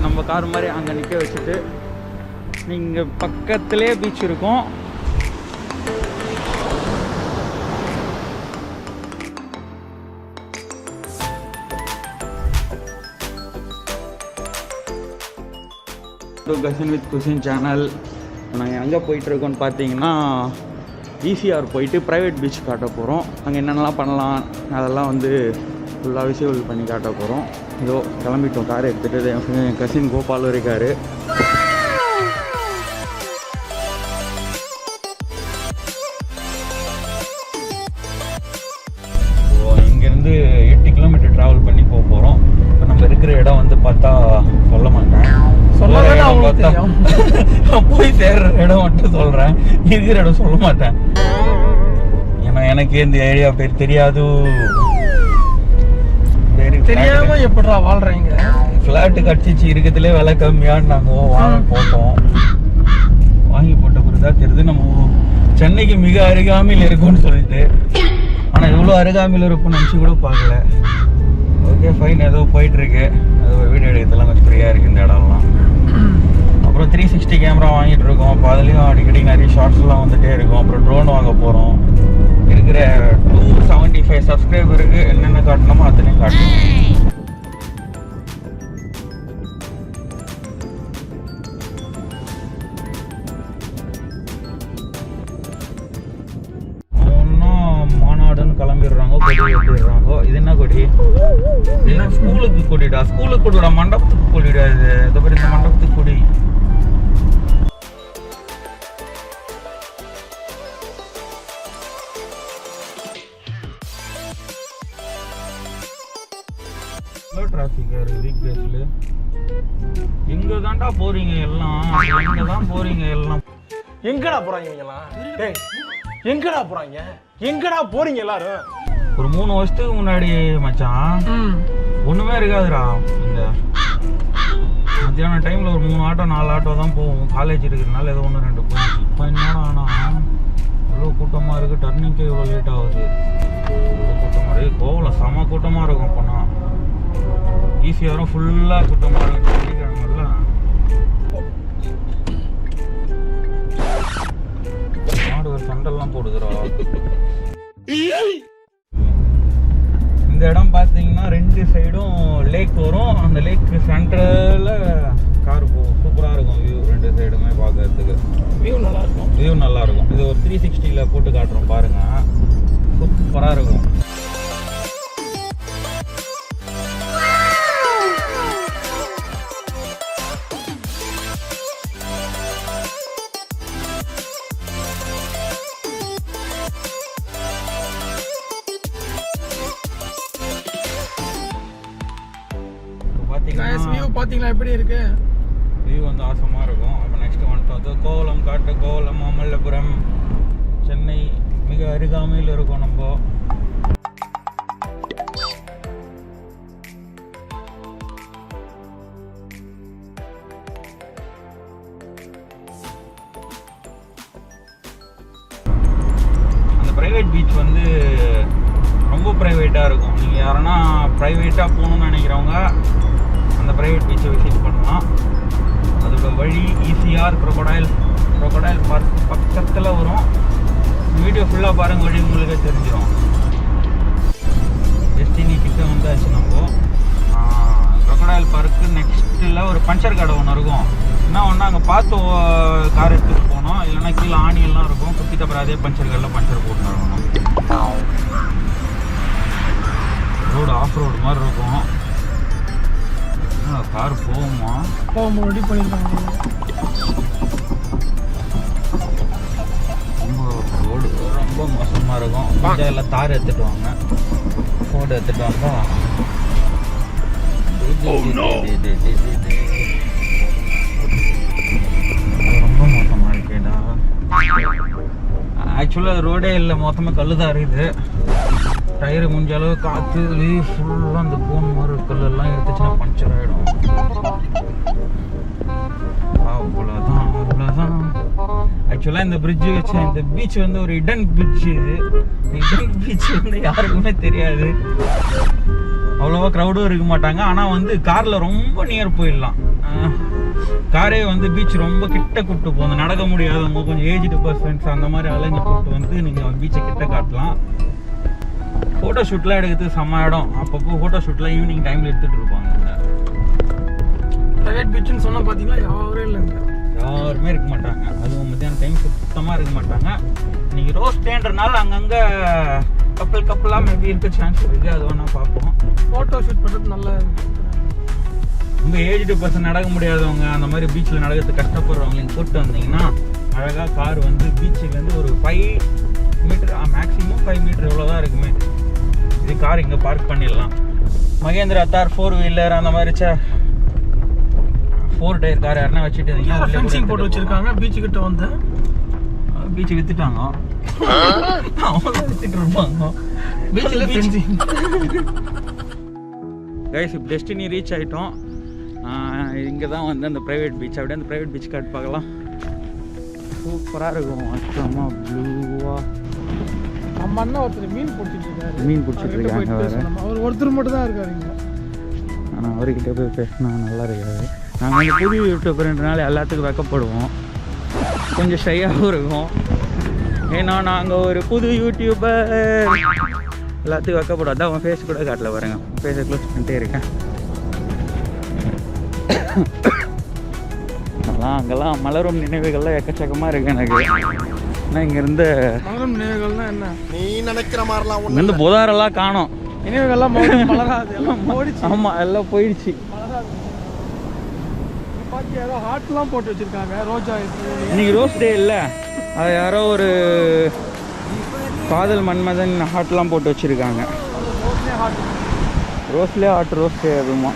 நம்ம கார் மாதிரி அங்கே நிற்க வச்சுட்டு நீங்கள் பக்கத்துலேயே பீச் இருக்கும். Cousin with cuisine channel. நாங்கள் எங்கே போயிட்டுருக்கோன்னு பார்த்தீங்கன்னா ஈசிஆர் போயிட்டு ப்ரைவேட் பீச் காட்ட போகிறோம். அங்கே என்னென்னலாம் பண்ணலாம் அதெல்லாம் வந்து ஃபுல்லாக விசிபிள் பண்ணி காட்ட போகிறோம். இதோ கிளம்பிட்டோம், கார் எடுத்துகிட்டு. என் கசின் கோபாலும் இருக்கார். இங்கேருந்து 8 கிலோமீட்டர் ட்ராவல் பண்ணி போக போகிறோம். இப்போ நம்ம இருக்கிற இடம் வந்து பார்த்தா சொல்ல மாட்டேன், போய் சேர்ற இடம் மட்டும் சொல்றேன், இருக்கிற இடம் சொல்ல மாட்டேன். ஏன்னா எனக்கு இந்த ஏரியா பேர் தெரியாது. தெரியாம எப்படா வாழ்றீங்க? பிளாட்டு கட்சிச்சு இருக்கிறதுலே விலை கம்மியான்னு நாங்கள் வாங்கி போட்டோம். வாங்கி போட்ட பிறகுதான் தெரியுது நம்ம சென்னைக்கு மிக அருகாமையில் இருக்கும்னு சொல்லிட்டு. ஆனால் இவ்வளோ அருகாமையில் இருக்கும்னு நினச்சி கூட பார்க்கல. ஓகே ஃபைன், ஏதோ போயிட்டுருக்கு. அது வீடியோ எடுக்கிறதுலாம் கொஞ்சம் ஃப்ரீயாக இருக்குது இந்த இடம்லாம். அப்புறம் 360 கேமரா வாங்கிட்டு இருக்கோம். இப்போ அதுலேயும் அடிக்கடி நிறைய ஷார்ட்ஸ்லாம் வந்துகிட்டே இருக்கும். அப்புறம் ட்ரோன் வாங்க போகிறோம். இருக்கிற 275 சப்ஸ்கிரைபருக்கு என்னென்ன காட்டணுமோ அத்தனையும் காட்டணும். மாநாடுன்னு கிளம்பிடுறாங்க, கொடி வெட்டிடுறாங்க. இது என்ன கொடி? இது ஸ்கூலுக்கு கொடிடா, ஸ்கூலுக்கு கொடிடா, மண்டபத்துக்கு கொடிடா. இது இதை பேர் இந்த மண்டபத்துக்கு கொடி. டிராஃபிக்கா இருக்கு வீக் டேஸ்ல. எங்க தாண்டா போறீங்க எல்லாம்? எங்க தான் போறீங்க எல்லாம்? எங்கடா போறாங்க எல்லாம்? டேய் எங்கடா போறாங்க? எங்கடா போறீங்க எல்லாரும்? ஒரு 3 வருஷத்துக்கு முன்னாடி மச்சான் ஒண்ணுமே இருக்காதுடா. இங்க மத்தியான டைம்ல ஒரு 3 ஆட்டோ 4 ஆட்டோ தான் போவோம். காலேஜ் இருக்கிறதுனால ஏதோ 1-2 போயிடுச்சு. இப்போ என்னடா ஆனா இவ்வளோ கூட்டமா இருக்கு. டர்னிங்கே இவ்வளோ லேட் ஆகுது. இவ்வளோ கூட்டமா இருக்கு. கோவலம் செம கூட்டமா இருக்கும். போனா ஈஸியாரும் ஃபுல்லா கூட்டமா இருக்கு. வெள்ளிக்கிழமைல மாடு ஒரு சண்டெல்லாம் போடுதுரா. இந்த இடம் பார்த்தீங்கன்னா 2 சைடும் லேக் வரும். அந்த லேக் சென்டரில் கார் போகும். சூப்பராக இருக்கும் வியூ. 2 சைடுமே பார்க்கறதுக்கு வியூ நல்லா இருக்கும். இது ஒரு 360ல் போட்டு காட்டுறோம் பாருங்க. சூப்பராக இருக்கும். பாத்தீங்களா எப்படி இருக்கு? வியூ வந்து ஆசமா இருக்கும். அப்போ நெக்ஸ்ட் வந்துட்டோம் கோவலம் காட்டு. கோவலம், மாமல்லபுரம், சென்னை மிக அருகாமையில் இருக்கும். நம்ம அந்த பிரைவேட் பீச் வந்து ரொம்ப ப்ரைவேட்டாக இருக்கும். நீங்கள் யாருன்னா ப்ரைவேட்டாக போகணுன்னு நினைக்கிறவங்க அந்த ப்ரைவேட் பீச்சை விசிட் பண்ணலாம். அதோட வழி ஈசிஆர் crocodile பார்க் பக்கத்தில் வரும். வீடியோ ஃபுல்லாக பாருங்கள், வழி உங்களுக்கே தெரிஞ்சிடும். டெஸ்டினி கிட்ட வந்தாச்சு நம்ம. crocodile பார்க்கு நெக்ஸ்ட்டில் ஒரு பஞ்சர் கடை ஒன்று இருக்கும். என்ன ஒன்று அங்கே பார்த்து கார் எடுத்துகிட்டு போகணும். இல்லைன்னா கீழே ஆணியெல்லாம் இருக்கும். குத்திட்டு அப்புறம் அதே பஞ்சர் கடையில் பஞ்சர் போட்டு வரணும். ரோடு ஆஃப் ரோடு மாதிரி இருக்கும். கார் போகுமா? ரெடி பண்ணிருக்காங்க. ரோடு ரொம்ப மோசமாக இருக்கும். கொஞ்சம் எல்லாம் தார் எடுத்துட்டு வாங்க, ஃபோர்டு எடுத்துட்டு வாங்க. ரொம்ப மோசமாக இருக்கேடா. ஆக்சுவலாக ரோடே இல்லை, மொத்தமாக கல் தான் இருக்குது. டயரு முடிஞ்ச அளவு காற்று ஃபுல்லாக அந்த கோன் மாதிரி கல்லெல்லாம் எடுத்துச்சுன்னா பஞ்சர் ஆகிடும். அவ்வளோதான். ஆக்சுவலாக இந்த பிரிட்ஜ் வச்ச இந்த பீச் வந்து ஒரு இடன் பீச். இது இடன் பீச் வந்து யாருக்குமே தெரியாது, அவ்வளோவா க்ரௌடும் இருக்க மாட்டாங்க. ஆனால் வந்து காரில் ரொம்ப நியர் போயிடலாம். காரே வந்து பீச் ரொம்ப கிட்ட கூப்பிட்டு போகும். நடக்க முடியாதவங்க, கொஞ்சம் ஏஜ்டு பர்சன்ஸ் அந்த மாதிரி ஆளுங்க கூப்பிட்டு வந்து நீங்கள் பீச்சை கிட்ட காட்டலாம். ஃபோட்டோ ஷூட்லாம் எடுக்கிறதுக்கு செம்ம இடம். அப்பப்போ ஃபோட்டோ ஷூட்லாம் ஈவினிங் டைமில் எடுத்துகிட்டு இருப்பாங்க. ப்ரைவேட் பீச்சுன்னு சொன்னால் பார்த்தீங்கன்னா யாரும் இல்லைங்க, யாருமே இருக்க மாட்டாங்க. அதுவும் மத்தியானம் டைம் சுத்தமாக இருக்க மாட்டாங்க. இன்னைக்கு ரோஸ் டேன்றனால அங்கங்கே கப்பலாக மேபி இருக்க சான்ஸ் இருக்குது. அது வேணால் பார்ப்போம். ஃபோட்டோ ஷூட் பண்ணுறது நல்லா. ரொம்ப ஏஜ்டு பர்சன், நடக்க முடியாதவங்க, அந்த மாதிரி பீச்சில் நடக்கிறதுக்கு கஷ்டப்படுறவங்க கூப்பிட்டு வந்தீங்கன்னா அழகாக கார் வந்து பீச்சுலேருந்து ஒரு 5 மீட்டர், மேக்ஸிமம் 5 மீட்டர் இவ்வளோ தான் இருக்குமே. இது கார் இங்கே பார்க் பண்ணிடலாம். மகேந்திரா தார் 4 வீலர் அந்த மாதிரி 4 டயர் கார் யாருன்னா வச்சுட்டு இருந்தீங்கன்னா ஃபென்சிங் போட்டு வச்சிருக்காங்க. பீச்சு கிட்ட வந்து பீச்சு வித்துட்டாங்க, அவங்க வித்துட்டு இருப்பாங்க. பீச்சில் ஃபென்சிங். கைஸ் இப்போ டெஸ்டினி ரீச் ஆகிட்டோம். இங்கே தான் வந்து அந்த ப்ரைவேட் பீச். அப்படியே அந்த ப்ரைவேட் பீச் காட்டு பார்க்கலாம். சூப்பராக இருக்கும். அச்சமா ப்ளூவாக. நம்ம அண்ணா ஒருத்தர் மீன் பிடிச்சிட்டு மீன் பிடிச்சிட்டு இருக்காங்க. அவர் ஒருத்தர் மட்டும் தான் இருக்காரு இங்கே. ஆனால் அவர்கிட்ட போய் பேசினா நல்லா இருக்காது. நாங்கள் வந்து புது யூடியூபர்ன்றனால எல்லாத்துக்கும் வெக்கப்படுவோம், கொஞ்சம் ஷையாகவும் இருக்கும். ஏன்னா நாங்கள் ஒரு புது யூடியூபர், எல்லாத்துக்கும் வெக்கப்படுவோம். அதான் அவன் ஃபேஸ் கூட காட்டல பாருங்க, ஃபேஸை க்ளோஸ் பண்ணிட்டே இருக்கேன். அங்கெல்லாம் மலரும் நினைவுகள்லாம் எக்கச்சக்கமாக இருக்குது எனக்கு. ஆனால் இங்கேருந்து மலரும் நினைவுகள்லாம் என்ன நீ நினைக்கிற மாதிரிலாம் இங்கேருந்து புதாரெல்லாம் காணோம். நினைவுகள்லாம் மலராது, எல்லாம் போயிடுச்சு. ஆமாம், எல்லாம் போயிடுச்சு. ஏதோ ஹார்ட்லாம் போட்டு வச்சிருக்காங்க. ரோஜா இன்னைக்கு ரோஸ் டே இல்லை, அது யாரோ ஒரு காதல் மன்மதன் ஹார்ட்லாம் போட்டு வச்சிருக்காங்க. ரோஸ்லேயே ஹார்ட், ரோஸ் டே அதுமா.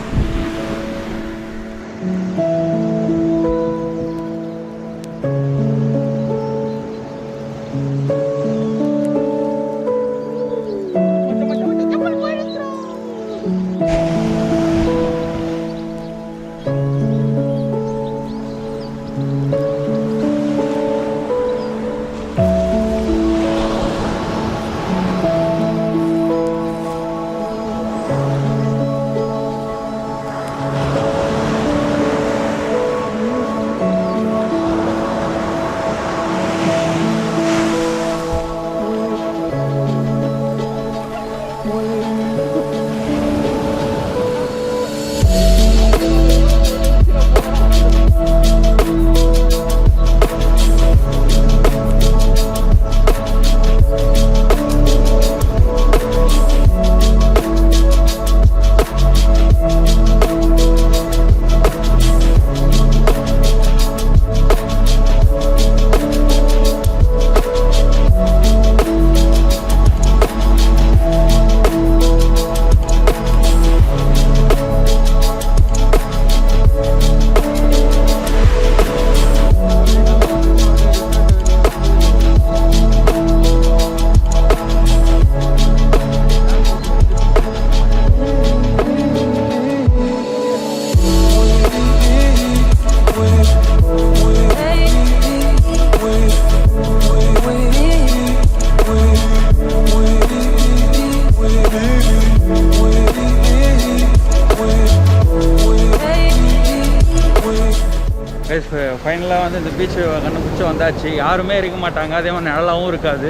ஃபைனலாக வந்து இந்த பீச்சு கண்டுபிடிச்சி வந்தாச்சு. யாருமே இருக்க மாட்டாங்க, அதே மாதிரி நிழலாகவும் இருக்காது.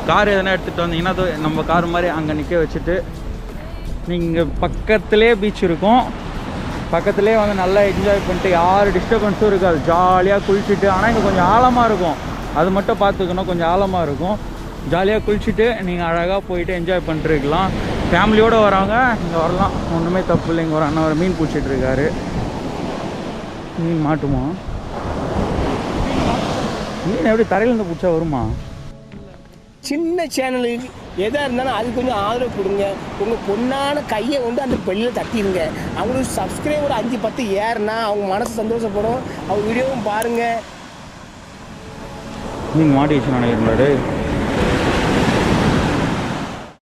கார் எதனா எடுத்துகிட்டு வந்தீங்கன்னா நம்ம கார் மாதிரி அங்கே நிற்க வச்சுட்டு நீங்கள் பக்கத்துலேயே பீச் இருக்கும், பக்கத்துலேயே வந்து நல்லா என்ஜாய் பண்ணிட்டு யார் டிஸ்டர்பன்ஸும் இருக்காது, ஜாலியாக குளிச்சுட்டு. ஆனால் இங்கே கொஞ்சம் ஆழமாக இருக்கும், அது மட்டும் பார்த்துக்கணும், கொஞ்சம் ஆழமாக இருக்கும். ஜாலியாக குளிச்சுட்டு நீங்கள் அழகாக போயிட்டு என்ஜாய் பண்ணிட்டுருக்கலாம். ஃபேமிலியோடு வரவங்க இங்கே வரலாம், ஒன்றுமே தப்பு இல்லை. இங்கே ஒரு அண்ணன் ஒரு மீன் பிடிச்சிட்டு இருக்காரு. மீன் மாட்டுமா? மீன் எப்படி தரையிலேருந்து பிடிச்சா வருமா? சின்ன சேனலுக்கு எதாக இருந்தாலும் அது கொஞ்சம் ஆதரவு கொடுங்க. உங்கள் பொண்ணான கையை வந்து அந்த பெல்லில் தட்டிடுங்க. அவங்களுக்கு சப்ஸ்கிரைபர் 5-10 ஏறுனா அவங்க மனசு சந்தோஷப்படும். அவங்க வீடியோவும் பாருங்கள். மீன் மாட்டிடுச்சு நினைக்கிறேன்.